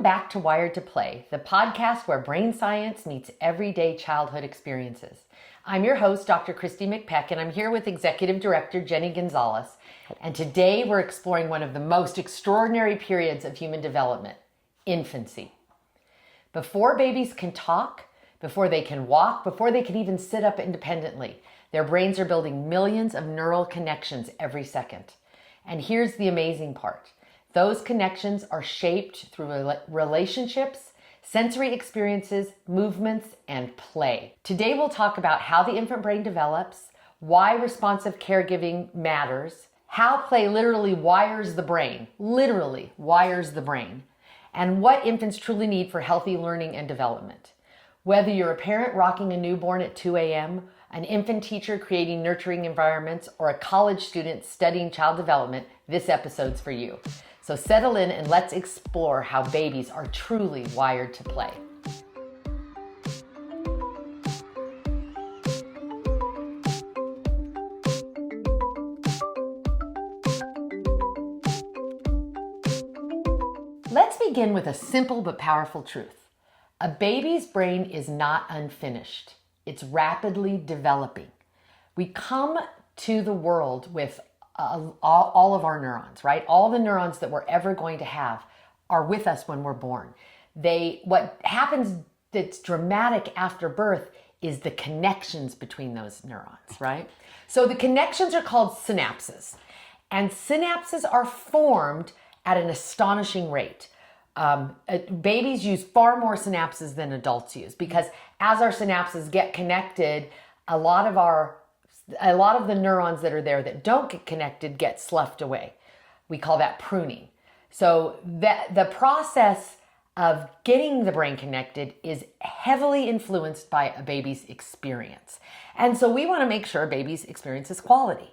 back to Wired to Play, the podcast where brain science meets everyday childhood experiences. I'm your host, Dr. Christy McPeck, and I'm here with Executive Director Jenny Gonzalez. And today we're exploring one of the most extraordinary periods of human development, infancy. Before babies can talk, before they can walk, before they can even sit up independently, their brains are building millions of neural connections every second. And here's the amazing part. Those connections are shaped through relationships, sensory experiences, movements, and play. Today we'll talk about how the infant brain develops, why responsive caregiving matters, how play literally wires the brain, and what infants truly need for healthy learning and development. Whether you're a parent rocking a newborn at 2 a.m., an infant teacher creating nurturing environments, or a college student studying child development, this episode's for you. So settle in and let's explore how babies are truly wired to play. Let's begin with a simple but powerful truth. A baby's brain is not unfinished. It's rapidly developing. We come to the world with all of our neurons, right? All the neurons that we're ever going to have are with us when we're born. What happens that's dramatic after birth is the connections between those neurons, right? So the connections are called synapses, and synapses are formed at an astonishing rate. Babies use far more synapses than adults use because as our synapses get connected, a lot of the neurons that are there that don't get connected get sloughed away. We call that pruning. So the process of getting the brain connected is heavily influenced by a baby's experience. And so we want to make sure a baby's experience is quality.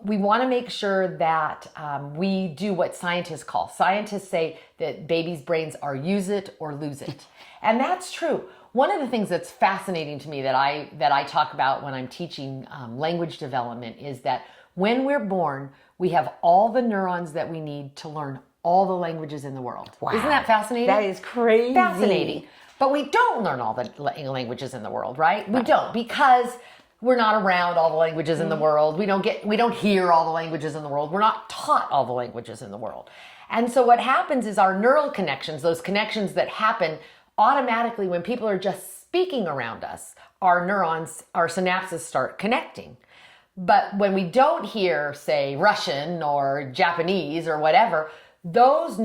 We want to make sure that we do what scientists call. Scientists say that babies' brains are use it or lose it. And that's true. One of the things that's fascinating to me that I talk about when I'm teaching language development is that when we're born, we have all the neurons that we need to learn all the languages in the world. Wow. Isn't that fascinating? That is crazy. Fascinating. But we don't learn all the languages in the world, right? We don't, because we're not around all the languages in the world. We don't hear all the languages in the world. We're not taught all the languages in the world. And so what happens is our neural connections, those connections that happen automatically when people are just speaking around us, our neurons, our synapses start connecting. But when we don't hear, say, Russian or Japanese or whatever, those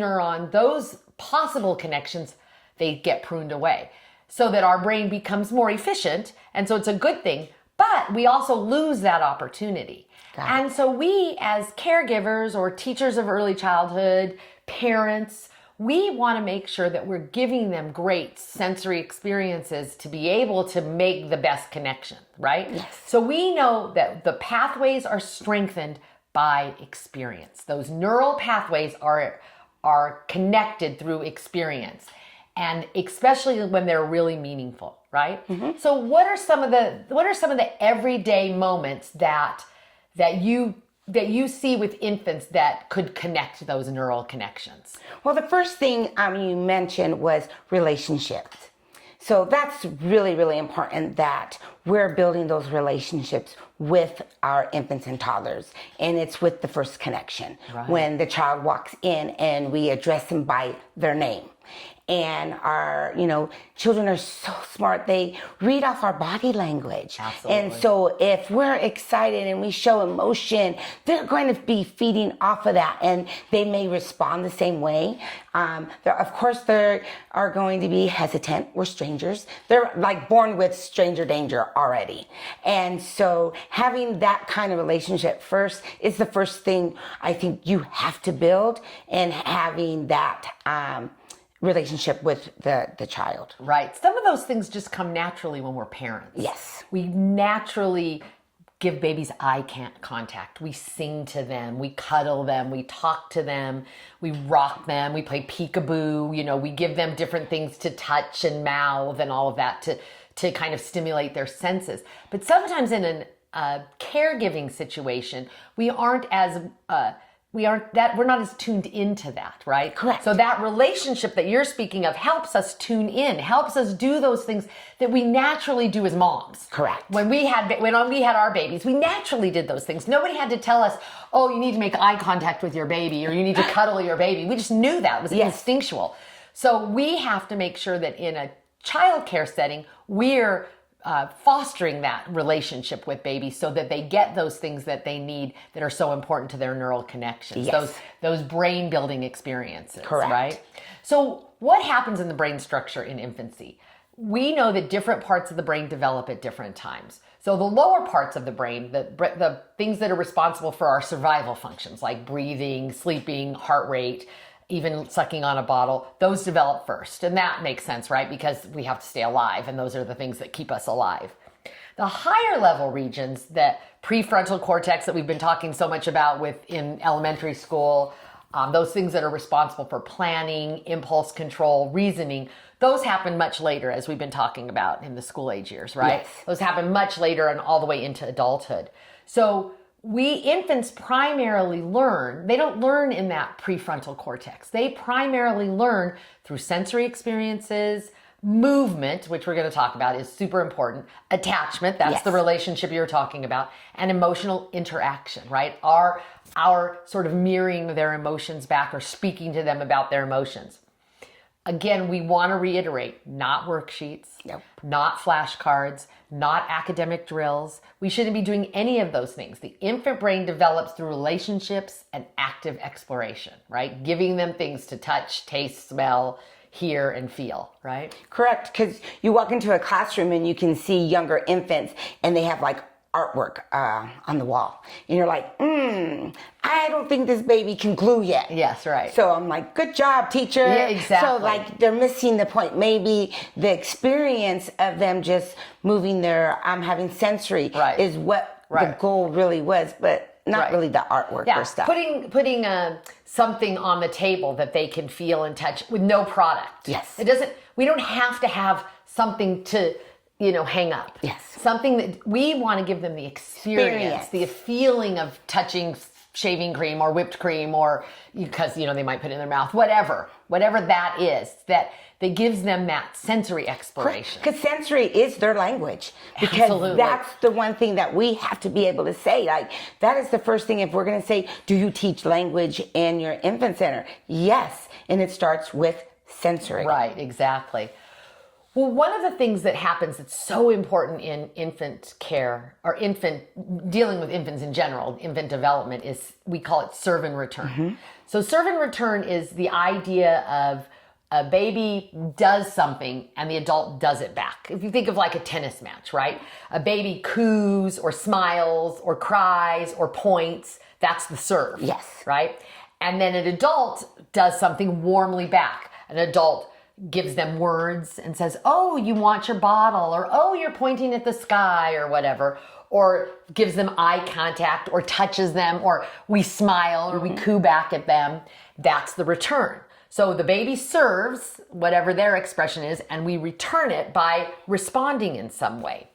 possible connections, they get pruned away so that our brain becomes more efficient. And so it's a good thing. But we also lose that opportunity. And so we as caregivers or teachers of early childhood, parents, we want to make sure that we're giving them great sensory experiences to be able to make the best connection, right? Yes. So we know that the pathways are strengthened by experience. Those neural pathways are connected through experience, and especially when they're really meaningful, right? Mm-hmm. So what are some of the everyday moments that you see with infants that could connect those neural connections? Well, the first thing you mentioned was relationships. So that's really, really important that we're building those relationships with our infants and toddlers. And it's with the first connection. Right. When the child walks in and we address them by their name. And our, children are so smart. They read off our body language. Absolutely. And so if we're excited and we show emotion, they're going to be feeding off of that and they may respond the same way. Of course, they are going to be hesitant. We're strangers. They're like born with stranger danger already. And so having that kind of relationship first is the first thing I think you have to build, and having that relationship with the child. Right. Some of those things just come naturally when we're parents. Yes. We naturally give babies eye contact. We sing to them, we cuddle them, we talk to them, we rock them, we play peekaboo, we give them different things to touch and mouth and all of that to kind of stimulate their senses. But sometimes in a caregiving situation, we aren't as we're not as tuned into that, right? Correct. So that relationship that you're speaking of helps us tune in, helps us do those things that we naturally do as moms. Correct. When we had our babies, we naturally did those things. Nobody had to tell us, oh, you need to make eye contact with your baby or you need to cuddle your baby. We just knew that. It was instinctual. So we have to make sure that in a childcare setting, we're fostering that relationship with babies so that they get those things that they need that are so important to their neural connections, those brain building experiences. Correct. Right? So what happens in the brain structure in infancy? We know that different parts of the brain develop at different times. So the lower parts of the brain, the things that are responsible for our survival functions like breathing, sleeping, heart rate, even sucking on a bottle, those develop first. And that makes sense, right? Because we have to stay alive, and those are the things that keep us alive. The higher level regions, that prefrontal cortex that we've been talking so much about in elementary school, those things that are responsible for planning, impulse control, reasoning, those happen much later, as we've been talking about in the school age years, right? Yes. Those happen much later and all the way into adulthood. So infants primarily learn, they don't learn in that prefrontal cortex. They primarily learn through sensory experiences, movement, which we're going to talk about is super important, attachment, that's the relationship you're talking about, and emotional interaction, right? Our sort of mirroring their emotions back or speaking to them about their emotions. Again, we want to reiterate, not worksheets, not flashcards, not academic drills. We shouldn't be doing any of those things. The infant brain develops through relationships and active exploration, right? Giving them things to touch, taste, smell, hear, and feel, right? Correct, because you walk into a classroom and you can see younger infants and they have like artwork on the wall. And you're like, I don't think this baby can glue yet. Yes, right. So I'm like, good job, teacher. Yeah, exactly. So like they're missing the point. Maybe the experience of them just moving their, having sensory is what the goal really was, but not really the artwork or stuff. Putting something on the table that they can feel and touch with no product. Yes. We don't have to have something to, hang up. Yes. Something that we want to give them the experience, the feeling of touching shaving cream or whipped cream, or because, they might put it in their mouth, whatever that is, that gives them that sensory exploration. Because sensory is their language. Because that's the one thing that we have to be able to say. Like, that is the first thing. If we're going to say, do you teach language in your infant center? Yes. And it starts with sensory. Right, exactly. Well, one of the things that happens that's so important in infant care or dealing with infants in general, infant development, is we call it serve and return. Mm-hmm. So serve and return is the idea of a baby does something and the adult does it back. If you think of like a tennis match, right? A baby coos or smiles or cries or points, that's the serve. Yes. Right? And then an adult does something warmly back. An adult gives them words and says, oh, you want your bottle, or oh, you're pointing at the sky, or whatever, or gives them eye contact or touches them, or we smile or we coo back at them. That's the return. So the baby serves whatever their expression is, and we return it by responding in some way.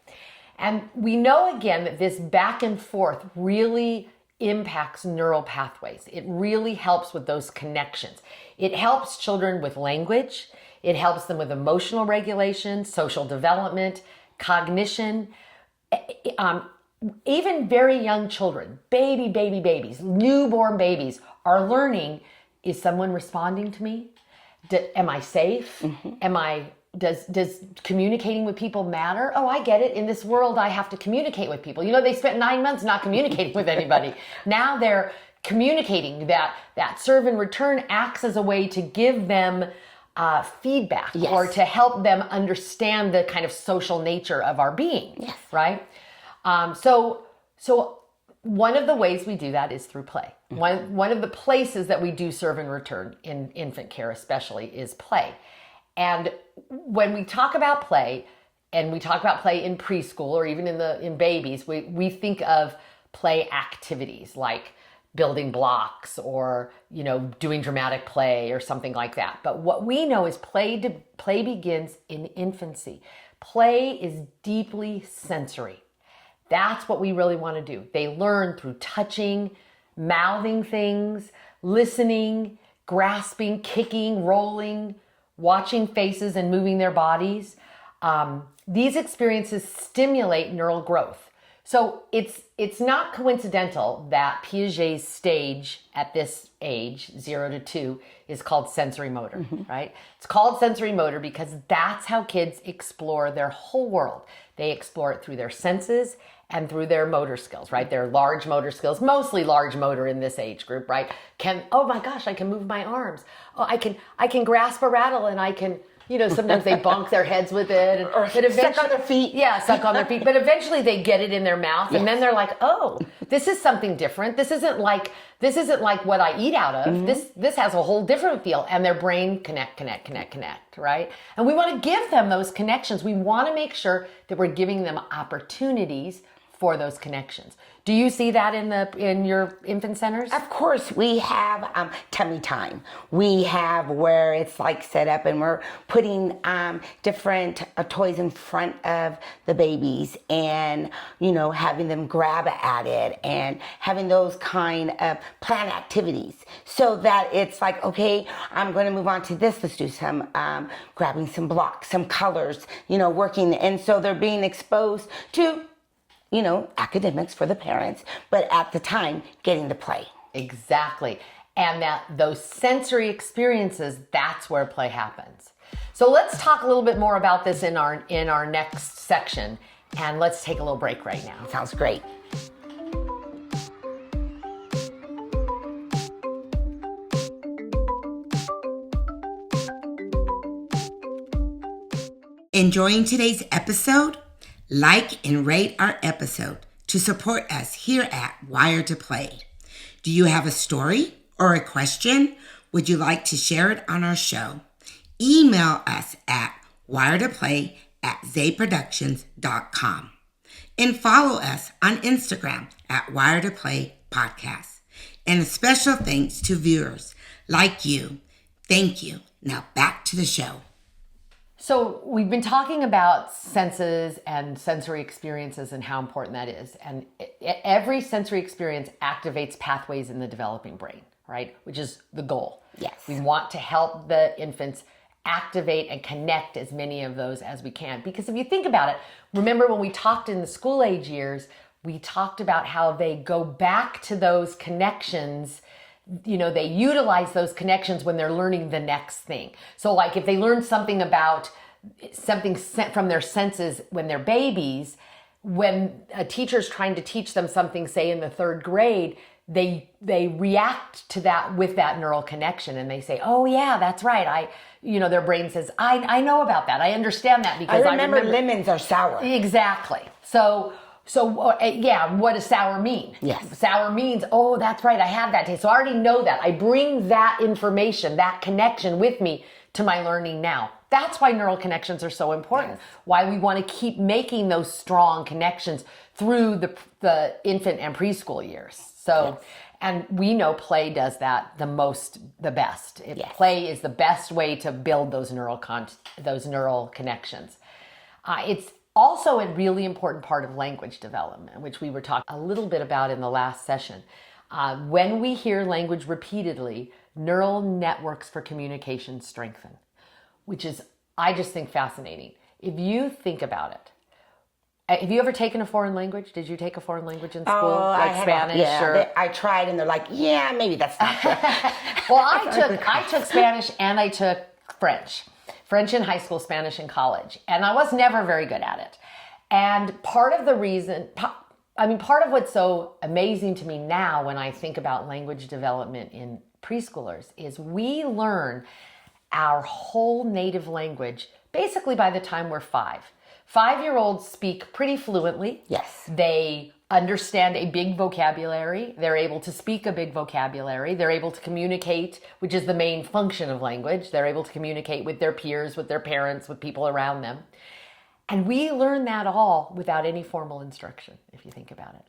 And we know again that this back and forth really impacts neural pathways. It really helps with those connections. It helps children with language. It helps them with emotional regulation, social development, cognition. Even very young children, babies, newborn babies are learning, is someone responding to me? Am I safe? Mm-hmm. Does communicating with people matter? Oh, I get it. In this world, I have to communicate with people. They spent 9 months not communicating with anybody. Now they're communicating. That serve and return acts as a way to give them feedback, or to help them understand the kind of social nature of our being, right? So one of the ways we do that is through play. One of the places that we do serve and return in infant care especially is play. And when we talk about play, and we talk about play in preschool or even in babies, we think of play activities like building blocks or, doing dramatic play or something like that. But what we know is play begins in infancy. Play is deeply sensory. That's what we really want to do. They learn through touching, mouthing things, listening, grasping, kicking, rolling, watching faces and moving their bodies. These experiences stimulate neural growth. So it's not coincidental that Piaget's stage at this age, 0 to 2, is called sensory motor, right? It's called sensory motor because that's how kids explore their whole world. They explore it through their senses and through their motor skills, right? Their large motor skills, mostly large motor in this age group, right? Oh my gosh, I can move my arms. Oh, I can grasp a rattle, and I can, sometimes they bonk their heads with it. Or suck on their feet. Yeah, suck on their feet. But eventually they get it in their mouth, and then they're like, oh, this is something different. This isn't like what I eat out of. This has a whole different feel. And their brain connect, right? And we want to give them those connections. We want to make sure that we're giving them opportunities for those connections. Do you see that in your infant centers? Of course, we have tummy time. We have where it's like set up and we're putting different toys in front of the babies and, having them grab at it and having those kind of planned activities so that it's like, okay, I'm going to move on to this. Let's do some grabbing some blocks, some colors, working. And so they're being exposed to academics for the parents, but at the time, getting to play. Exactly. And those sensory experiences, that's where play happens. So let's talk a little bit more about this in our next section. And let's take a little break right now. Sounds great. Enjoying today's episode? Like and rate our episode to support us here at Wired to Play. Do you have a story or a question? Would you like to share it on our show? Email us at wiredtoplay@zayproductions.com and follow us on Instagram at Wired to Play Podcast. And a special thanks to viewers like you. Thank you. Now back to the show. So we've been talking about senses and sensory experiences and how important that is. And every sensory experience activates pathways in the developing brain, right? Which is the goal. Yes. We want to help the infants activate and connect as many of those as we can. Because if you think about it, remember when we talked in the school age years, we talked about how they go back to those connections. They utilize those connections when they're learning the next thing. So like if they learn something about something from their senses when they're babies, when a teacher's trying to teach them something, say in the 3rd grade, they react to that with that neural connection and they say, oh yeah, that's right. Their brain says, I know about that. I understand that because I remember lemons are sour. Exactly. So what does sour mean? Yes. Sour means, oh, that's right, I have that taste. So I already know that. I bring that information, that connection with me to my learning now. That's why neural connections are so important. Yes. Why we want to keep making those strong connections through the infant and preschool years. So, yes. And we know play does that the best. Yes. Play is the best way to build those neural connections. It's also a really important part of language development, which we were talking a little bit about in the last session. When we hear language repeatedly, neural networks for communication strengthen, which is, I just think, fascinating. If you think about it, have you ever taken a foreign language? Did you take a foreign language in school, like Spanish? I tried, and they're like, yeah, maybe that's not true. Well, I took Spanish and I took French in high school, Spanish in college, and I was never very good at it. And part of what's so amazing to me now when I think about language development in preschoolers is we learn our whole native language basically by the time we're 5. 5-year-olds speak pretty fluently. Yes. They understand a big vocabulary. They're able to speak a big vocabulary. They're able to communicate, which is the main function of language. They're able to communicate with their peers, with their parents, with people around them. And we learn that all without any formal instruction, if you think about it.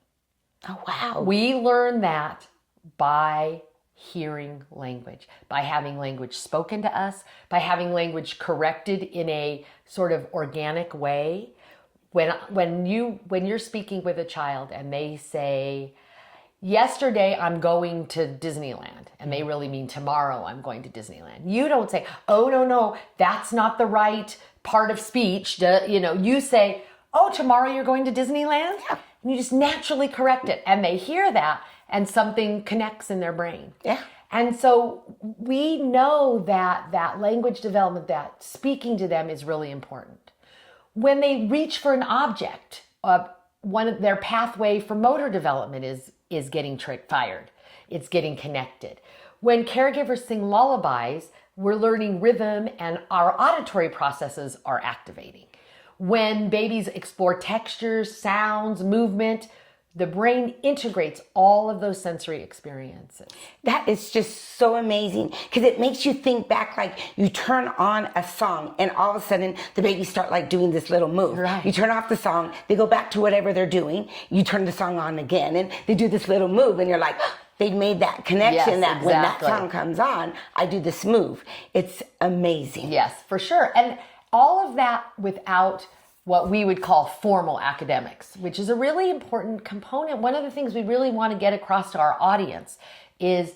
Oh, wow. We learn that by hearing language, by having language spoken to us, by having language corrected in a sort of organic way. When you're speaking with a child and they say, yesterday I'm going to Disneyland, and they really mean tomorrow I'm going to Disneyland. You don't say, oh, no, that's not the right part of speech. You say, oh, tomorrow you're going to Disneyland? Yeah. And you just naturally correct it. And they hear that, and something connects in their brain. Yeah. And so we know that language development, that speaking to them is really important. When they reach for an object, one of their pathway for motor development is getting fired. It's getting connected. When caregivers sing lullabies, we're learning rhythm and our auditory processes are activating. When babies explore textures, sounds, movement, the brain integrates all of those sensory experiences. That is just so amazing because it makes you think back, like you turn on a song and all of a sudden the babies start like doing this little move. Right. You turn off the song, they go back to whatever they're doing, you turn the song on again and they do this little move and you're like, they made that connection. Yes, that when that exactly. song comes on, I do this move. It's amazing. Yes, for sure. And all of that without what we would call formal academics, which is a really important component. One of the things we really want to get across to our audience is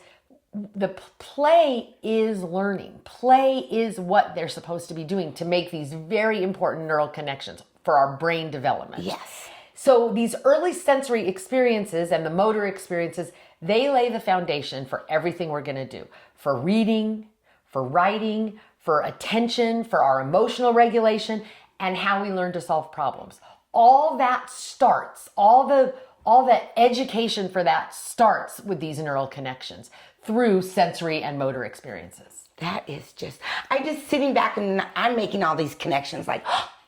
the play is learning. Play is what they're supposed to be doing to make these very important neural connections for our brain development. Yes. So these early sensory experiences and the motor experiences, they lay the foundation for everything we're going to do, for reading, for writing, for attention, for our emotional regulation, and how we learn to solve problems. All that starts, all the education for that starts with these neural connections through sensory and motor experiences. That is just, I just sitting back and I'm making all these connections like,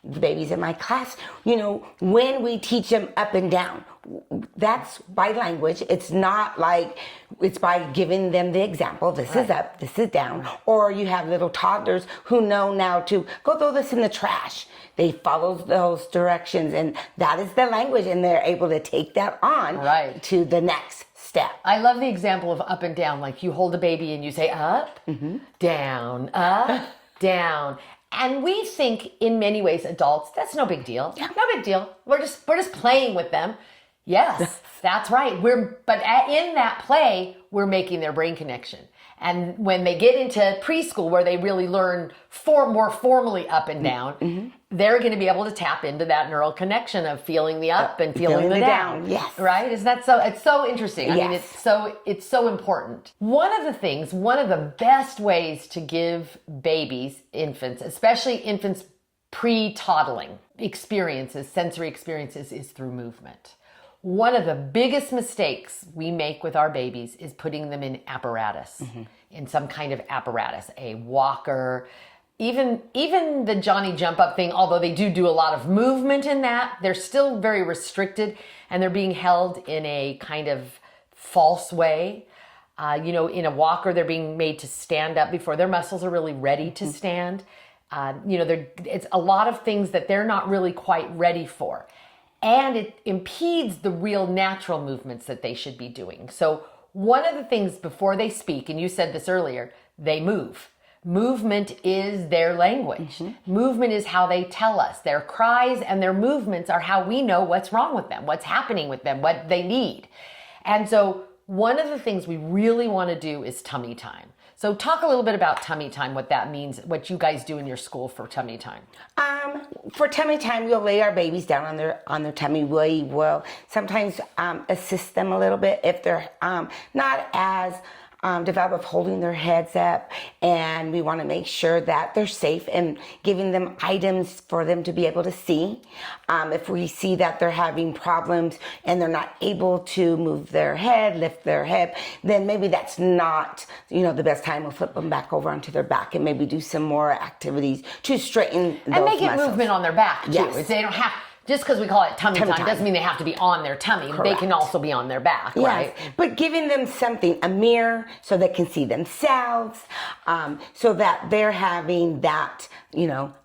the babies in my class, when we teach them up and down, that's by language. It's not like, it's by giving them the example, this is up, this is down. Or you have little toddlers who know now to go throw this in the trash. They follow those directions and that is the language and they're able to take that on to the next step. I love the example of up and down, like you hold a baby and you say up, down, up, down. And we think in many ways, adults, that's no big deal. Yeah. No big deal. We're just playing with them. Yes, that's right. But in that play, we're making their brain connection. And when they get into preschool where they really learn more formally up and down, they're going to be able to tap into that neural connection of feeling the up and feeling the down. Yes. Right? Isn't that so? It's so interesting. I mean, Yes. it's so important. One of the best ways to give babies, infants, especially infants pre-toddling sensory experiences is through movement. One of the biggest mistakes we make with our babies is putting them in apparatus, in some kind of apparatus, a walker, even the Johnny jump up thing, although they do a lot of movement in that, they're still very restricted and they're being held in a kind of false way. In a walker, they're being made to stand up before their muscles are really ready to stand. It's a lot of things that they're not really quite ready for. And it impedes the real natural movements that they should be doing. So one of the things before they speak, and you said this earlier, they move. Movement is their language. Movement is how they tell us. Their cries and their movements are how we know what's wrong with them, what's happening with them, what they need. And so one of the things we really want to do is tummy time. So talk a little bit about tummy time, what that means, what you guys do in your school for tummy time. For tummy time, we'll lay our babies down on their tummy. We will sometimes assist them a little bit if they're not as developed of holding their heads up, and we want to make sure that they're safe and giving them items for them to be able to see. If we see that they're having problems and they're not able to move their head, lift their hip, then maybe that's not, the best time. We'll flip them back over onto their back and maybe do some more activities to straighten those and make it muscles. movement on their back too. Yes. They don't have, just because we call it tummy time doesn't mean they have to be on their tummy. Correct. They can also be on their back, Yes, right? but giving them something, a mirror, so they can see themselves, so that they're having that,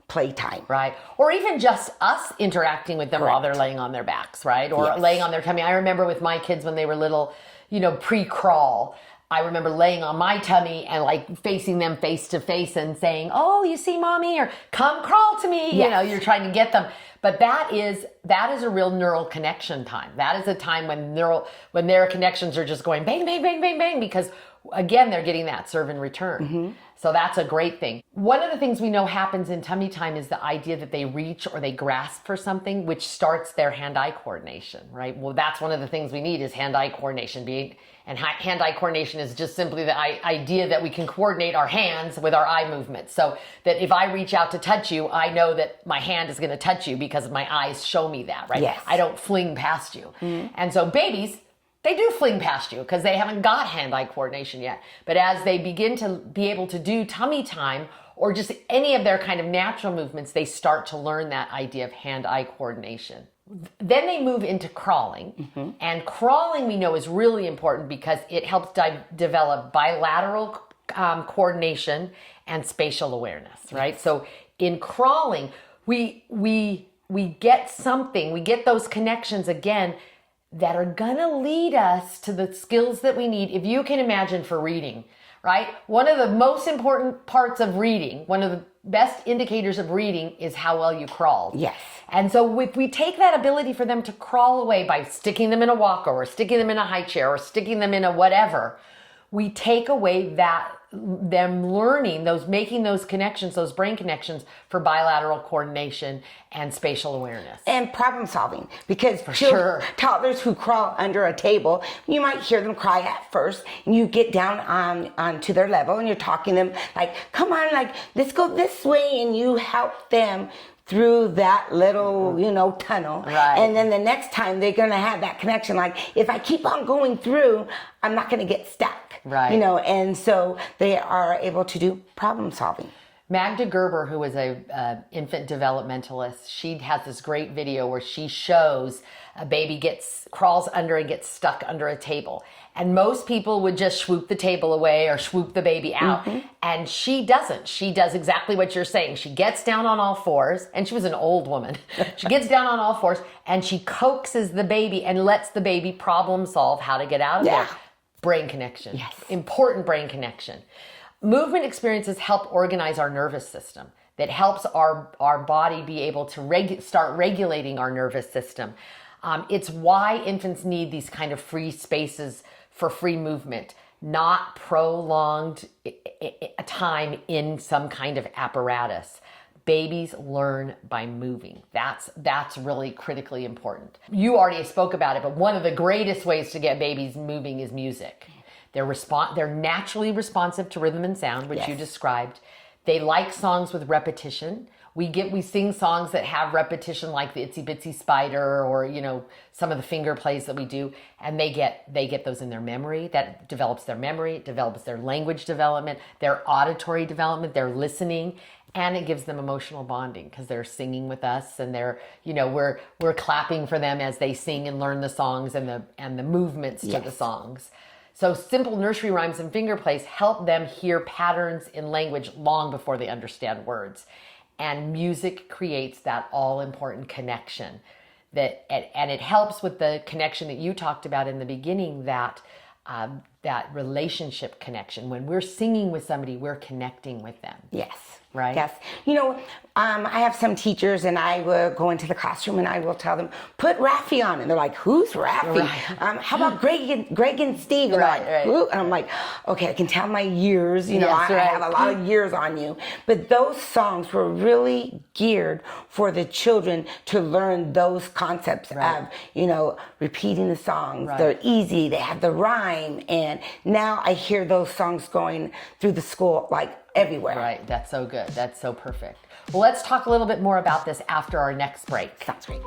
playtime. Right. Or even just us interacting with them while they're laying on their backs, right? Or laying on their tummy. I remember with my kids when they were little, pre-crawl, I remember laying on my tummy and like facing them face to face and saying, "Oh, you see mommy," or "Come crawl to me." You know, you're trying to get them. But that is a real neural connection time. That is a time when their connections are just going bang, bang, bang, bang, bang, because again, they're getting that serve and return. So that's a great thing. One of the things we know happens in tummy time is the idea that they reach or they grasp for something, which starts their hand-eye coordination, right? Well, that's one of the things we need is hand-eye coordination. And hand-eye coordination is just simply the idea that we can coordinate our hands with our eye movements. So that if I reach out to touch you, I know that my hand is going to touch you because my eyes show me that, right? Yes. I don't fling past you. And so babies, they do fling past you because they haven't got hand-eye coordination yet. But as they begin to be able to do tummy time or just any of their kind of natural movements, they start to learn that idea of hand-eye coordination. Then they move into crawling. And crawling we know is really important because it helps develop bilateral coordination and spatial awareness, right? So in crawling, we get something, we get those connections again that are gonna lead us to the skills that we need. If you can imagine for reading, right? One of the most important parts of reading, one of the best indicators of reading is how well you crawl. Yes. And so if we take that ability for them to crawl away by sticking them in a walker or sticking them in a high chair or sticking them in a whatever, we take away them learning making those connections, those brain connections for bilateral coordination and spatial awareness. And problem solving, because sure. toddlers who crawl under a table, you might hear them cry at first, and you get down onto their level and you're talking to them like, come on, like, let's go this way, and you help them through that little, tunnel. Right. And then the next time they're going to have that connection. Like, if I keep on going through, I'm not going to get stuck. Right. And so they are able to do problem solving. Magda Gerber, who is a infant developmentalist, she has this great video where she shows a baby crawls under and gets stuck under a table. And most people would just swoop the table away or swoop the baby out. And she doesn't. She does exactly what you're saying. She gets down on all fours, and she was an old woman. She gets down on all fours and she coaxes the baby and lets the baby problem solve how to get out of there. Brain connection. Yes. Important brain connection. Movement experiences help organize our nervous system. That helps our body be able to start regulating our nervous system. It's why infants need these kind of free spaces for free movement, not prolonged time in some kind of apparatus. Babies learn by moving. That's really critically important. You already spoke about it, but one of the greatest ways to get babies moving is music. They're naturally responsive to rhythm and sound, which you described. They like songs with repetition. We sing songs that have repetition, like the Itsy Bitsy Spider, or some of the finger plays that we do, and they get those in their memory. That develops their memory, it develops their language development, their auditory development, their listening, and it gives them emotional bonding because they're singing with us, and we're clapping for them as they sing and learn the songs and the movements to the songs. So simple nursery rhymes and finger plays help them hear patterns in language long before they understand words. And music creates that all-important connection. And it helps with the connection that you talked about in the beginning, that relationship connection. When we're singing with somebody, we're connecting with them. Yes. Right? Yes. I have some teachers, and I will go into the classroom and I will tell them, put Raffi on. And they're like, who's Raffi? Right. How about Greg and Steve? And Right, they're like, who? And I'm like, okay, I can tell my years. I have a lot of years on you. But those songs were really geared for the children to learn those concepts of, repeating the songs. Right. They're easy. They have the rhyme. And now I hear those songs going through the school, like, everywhere. Right. That's so good. That's so perfect. Well, let's talk a little bit more about this after our next break. Sounds great.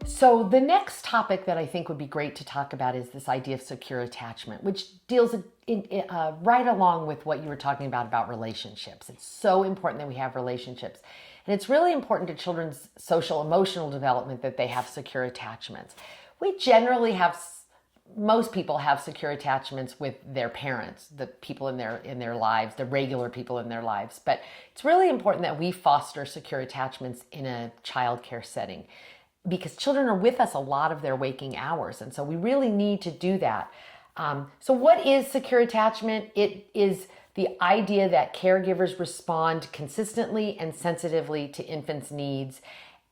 So the next topic that I think would be great to talk about is this idea of secure attachment, which deals right along with what you were talking about relationships. It's so important that we have relationships. And it's really important to children's social emotional development that they have secure attachments. We generally have most people have secure attachments with their parents, the people in their lives, the regular people in their lives. But it's really important that we foster secure attachments in a childcare setting, because children are with us a lot of their waking hours, and so we really need to do that. So what is secure attachment? It is the idea that caregivers respond consistently and sensitively to infants' needs,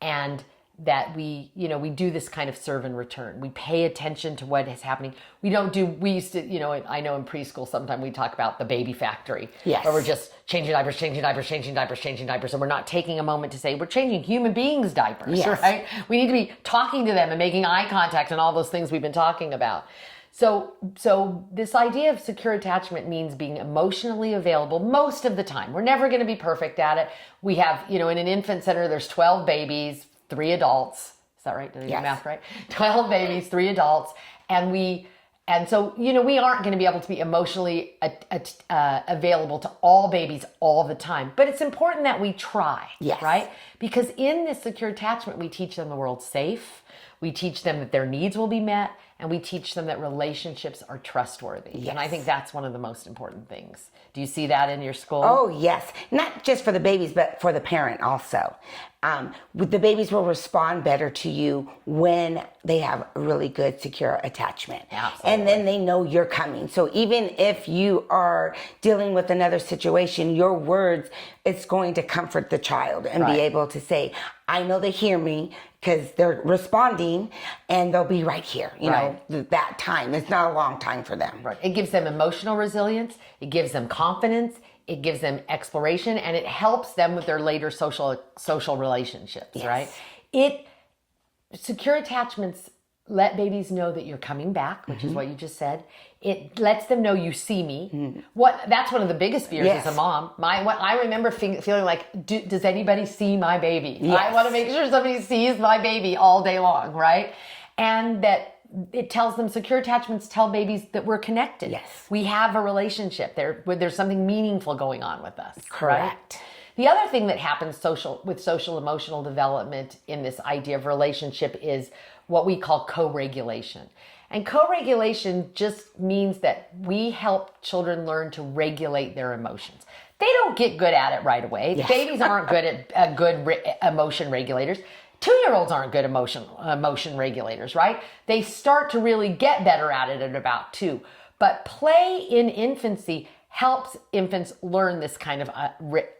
and that we do this kind of serve and return. We pay attention to what is happening. We used to, I know in preschool sometimes we talk about the baby factory. Yes. Where we're just changing diapers, and we're not taking a moment to say, we're changing human beings' diapers, yes. right? We need to be talking to them and making eye contact and all those things we've been talking about. So this idea of secure attachment means being emotionally available most of the time. We're never going to be perfect at it. We have, in an infant center, there's 12 babies, 3 adults. Is that right? Did I do math right? 12 babies, 3 adults. And so, we aren't going to be able to be emotionally available to all babies all the time. But it's important that we try, yes. right? Because in this secure attachment, we teach them the world's safe. We teach them that their needs will be met. And we teach them that relationships are trustworthy. Yes. And I think that's one of the most important things. Do you see that in your school? Oh, yes. Not just for the babies, but for the parent also. The babies will respond better to you when they have a really good, secure attachment. Absolutely. And then they know you're coming. So even if you are dealing with another situation, your words, it's going to comfort the child and right. be able to say, I know they hear me, because they're responding, and they'll be right here. That time. It's not a long time for them. Right. It gives them emotional resilience. It gives them confidence. It gives them exploration, and it helps them with their later social relationships. Yes. Right. Secure attachments let babies know that you're coming back, which is what you just said. It lets them know you see me. That's one of the biggest fears yes. as a mom. I remember feeling like, does anybody see my baby? Yes. I want to make sure somebody sees my baby all day long, right? And that it tells them, secure attachments tell babies that we're connected. Yes. We have a relationship. There's something meaningful going on with us. Correct. Right? The other thing that happens with social emotional development in this idea of relationship is what we call co-regulation. And co-regulation just means that we help children learn to regulate their emotions. They don't get good at it right away. Yes. Babies aren't good at emotion regulators. 2-year-olds aren't good emotion regulators, right? They start to really get better at it at about 2. But play in infancy helps infants learn this kind of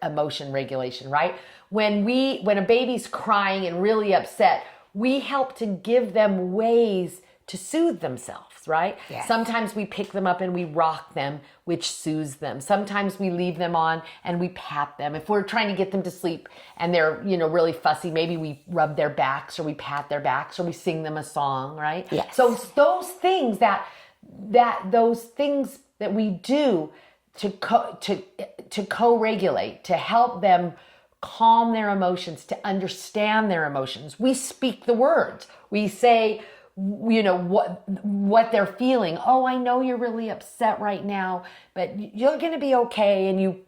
emotion regulation, right? When a baby's crying and really upset, we help to give them ways to soothe themselves, right? Yes. Sometimes we pick them up and we rock them, which soothes them. Sometimes we leave them on and we pat them. If we're trying to get them to sleep and they're, really fussy, maybe we rub their backs or we pat their backs or we sing them a song, right? Yes. So those things that we do to co-regulate, to help them calm their emotions, to understand their emotions. We speak the words. We say, what they're feeling. Oh, I know you're really upset right now, but you're going to be okay. And you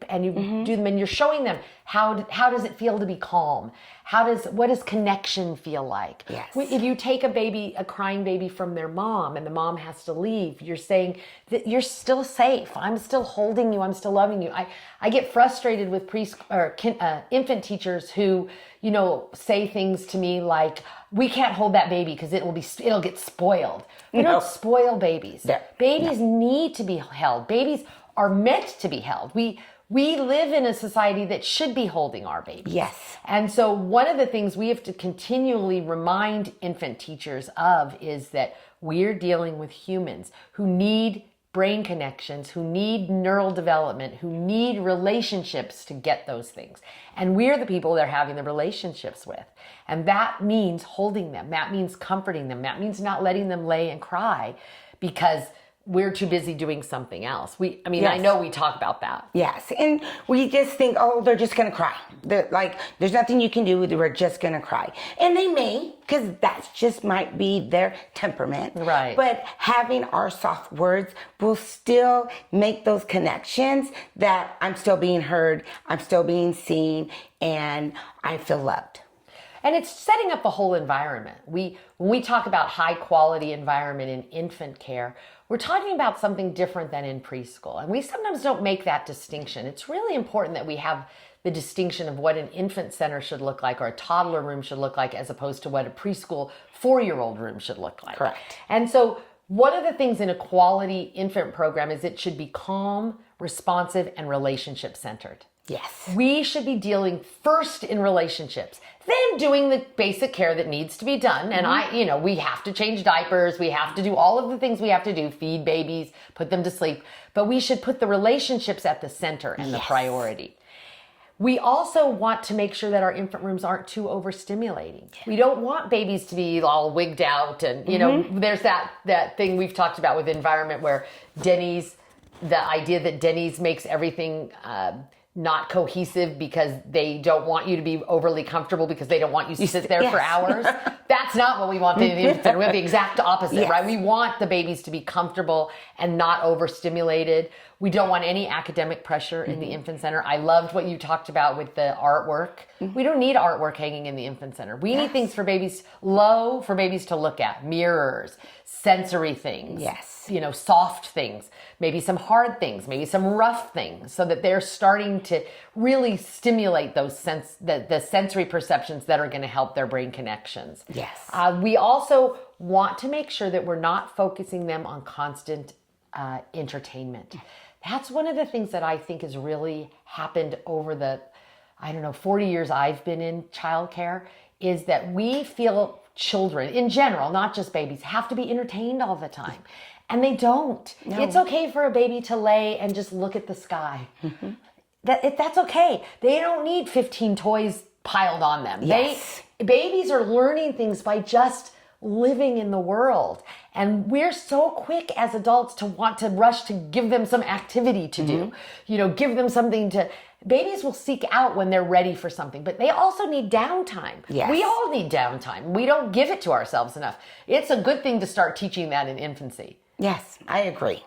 do them, and you're showing them how does it feel to be calm? What does connection feel like? Yes. If you take a crying baby from their mom and the mom has to leave, you're saying that you're still safe. I'm still holding you. I'm still loving you. I get frustrated with infant teachers who, say things to me like, we can't hold that baby because it'll get spoiled. We don't spoil babies. Babies need to be held. Babies are meant to be held. We live in a society that should be holding our babies. Yes. And so one of the things we have to continually remind infant teachers of is that we're dealing with humans who need brain connections, who need neural development, who need relationships to get those things. And we're the people they're having the relationships with. And that means holding them. That means comforting them. That means not letting them lay and cry because we're too busy doing something else. Yes. I know we talk about that. Yes. And we just think, they're just going to cry. There's nothing you can do. We're just going to cry. And they may, because that just might be their temperament. Right. But having our soft words will still make those connections that I'm still being heard, I'm still being seen, and I feel loved. And it's setting up the whole environment. When we talk about high quality environment in infant care, we're talking about something different than in preschool. And we sometimes don't make that distinction. It's really important that we have the distinction of what an infant center should look like or a toddler room should look like as opposed to what a preschool 4-year-old room should look like. Correct. And so one of the things in a quality infant program is it should be calm, responsive, and relationship centered. Yes. We should be dealing first in relationships, then doing the basic care that needs to be done. And we have to change diapers. We have to do all of the things we have to do, feed babies, put them to sleep. But we should put the relationships at the center and the priority. We also want to make sure that our infant rooms aren't too overstimulating. We don't want babies to be all wigged out. And, there's that thing we've talked about with environment where the idea that Denny's makes everything not cohesive because they don't want you to be overly comfortable because they don't want you to sit there for hours. That's not what we want the infant. We have the exact opposite, right? We want the babies to be comfortable and not overstimulated. We don't want any academic pressure in the infant center. I loved what you talked about with the artwork. We don't need artwork hanging in the infant center. We need things for babies to look at, mirrors, sensory things. Yes. Soft things, maybe some hard things, maybe some rough things, so that they're starting to really stimulate those the sensory perceptions that are going to help their brain connections. Yes. We also want to make sure that we're not focusing them on constant entertainment. That's one of the things that I think has really happened over the, 40 years I've been in childcare, is that we feel children in general, not just babies, have to be entertained all the time. And they don't. No. It's okay for a baby to lay and just look at the sky. That's okay. They don't need 15 toys piled on them. Yes. Babies are learning things by just living in the world. And we're so quick as adults to want to rush to give them some activity to do. Give them something to... Babies will seek out when they're ready for something, but they also need downtime. Yes. We all need downtime. We don't give it to ourselves enough. It's a good thing to start teaching that in infancy. Yes, I agree.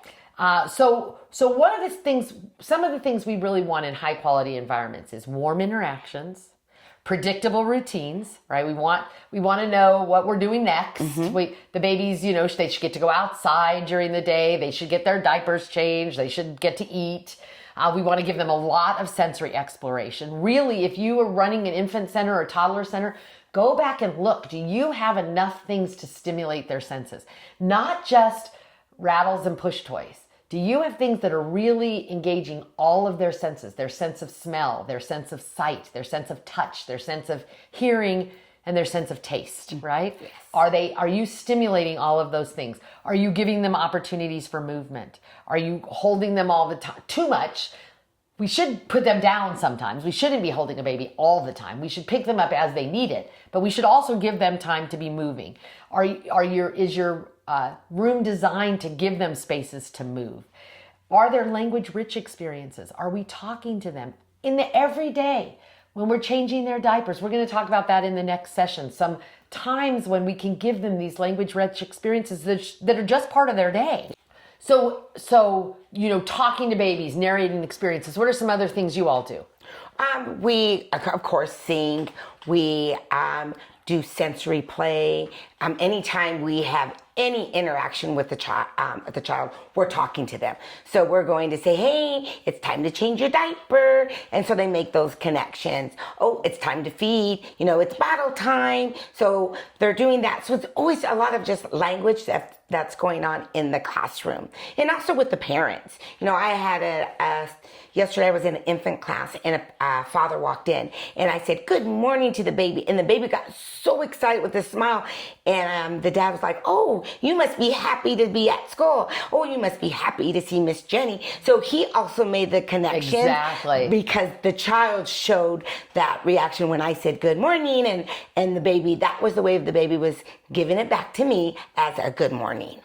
So some of the things we really want in high quality environments is warm interactions, predictable routines, right? We want to know what we're doing next. The babies, they should get to go outside during the day. They should get their diapers changed. They should get to eat. We want to give them a lot of sensory exploration. Really, if you are running an infant center or toddler center, go back and look. Do you have enough things to stimulate their senses? Not just rattles and push toys. Do you have things that are really engaging all of their senses? Their sense of smell, their sense of sight, their sense of touch, their sense of hearing, and their sense of taste, right? Yes. Are you stimulating all of those things? Are you giving them opportunities for movement? Are you holding them all the time? Too much. We should put them down sometimes. We shouldn't be holding a baby all the time. We should pick them up as they need it, but we should also give them time to be moving. Is your room designed to give them spaces to move? Are there language-rich experiences? Are we talking to them in the everyday? When we're changing their diapers, we're going to talk about that in the next session. Some times when we can give them these language-rich experiences that are just part of their day. So talking to babies, narrating experiences. What are some other things you all do? We, of course, sing. We do sensory play. Anytime we have any interaction with the child, we're talking to them. So we're going to say, hey, it's time to change your diaper. And so they make those connections. Oh, it's time to feed. It's bottle time. So they're doing that. So it's always a lot of just language that's going on in the classroom. And also with the parents. I had yesterday I was in an infant class and a father walked in and I said, good morning to the baby. And the baby got so excited with a smile. And the dad was like, oh, you must be happy to be at school. Oh, you must be happy to see Miss Jenny. So he also made the connection. Exactly. Because the child showed that reaction when I said good morning and the baby, that was the way the baby was giving it back to me as a good morning.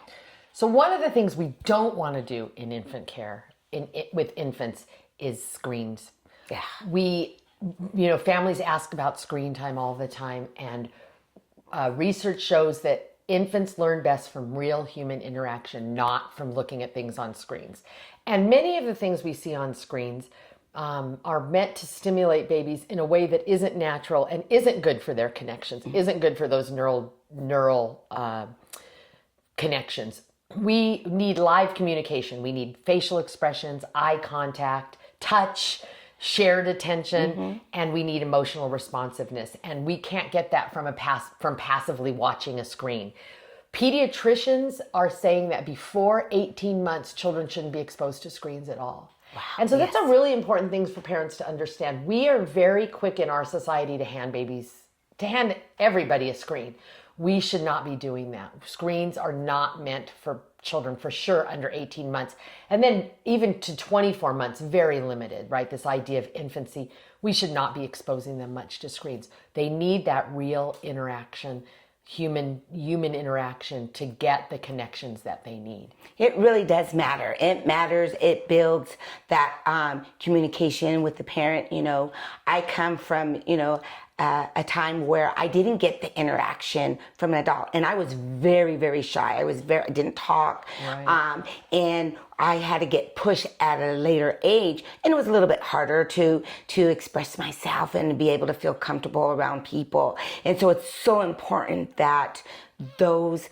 So one of the things we don't want to do in infant care with infants is screens. Yeah. Families ask about screen time all the time, and research shows that infants learn best from real human interaction, not from looking at things on screens. And many of the things we see on screens are meant to stimulate babies in a way that isn't natural and isn't good for their connections, isn't good for those neural connections. We need live communication. We need facial expressions, eye contact, touch, shared attention, and we need emotional responsiveness. And we can't get that from from passively watching a screen. Pediatricians are saying that before 18 months, children shouldn't be exposed to screens at all. Wow, and so that's a really important thing for parents to understand. We are very quick in our society to hand everybody a screen. We should not be doing that. Screens are not meant for children, for sure, under 18 months. And then even to 24 months, very limited, right? This idea of infancy, we should not be exposing them much to screens. They need that real interaction, human interaction, to get the connections that they need. It really does matter. It matters. It builds that communication with the parent. You know, I come from, a time where I didn't get the interaction from an adult, and I was very, very shy. I didn't talk, right. And I had to get pushed at a later age, and it was a little bit harder to express myself and be able to feel comfortable around people. And so it's so important that those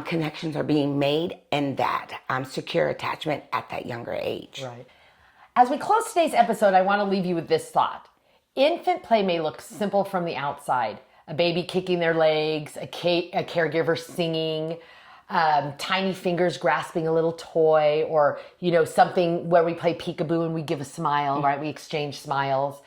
connections are being made, and that secure attachment at that younger age. Right. As we close today's episode, I want to leave you with this thought. Infant play may look simple from the outside. A baby kicking their legs, a caregiver singing, tiny fingers grasping a little toy, or, something where we play peekaboo and we give a smile, right? We exchange smiles.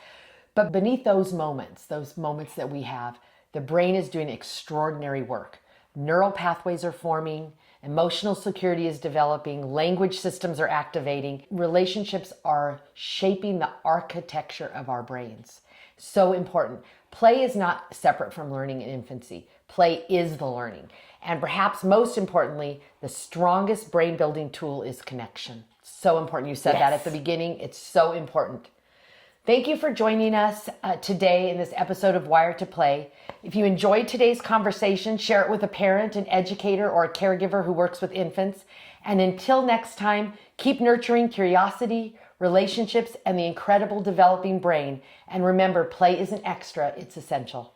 But beneath those moments that we have, the brain is doing extraordinary work. Neural pathways are forming, emotional security is developing, language systems are activating, relationships are shaping the architecture of our brains. So important. Play is not separate from learning in infancy. Play is the learning. And perhaps most importantly, the strongest brain building tool is connection. So important. You said that at the beginning. It's so important. Thank you for joining us today in this episode of Wired to Play. If you enjoyed today's conversation, share it with a parent, an educator, or a caregiver who works with infants. And until next time, keep nurturing curiosity, relationships, and the incredible developing brain. And remember, play isn't extra, it's essential.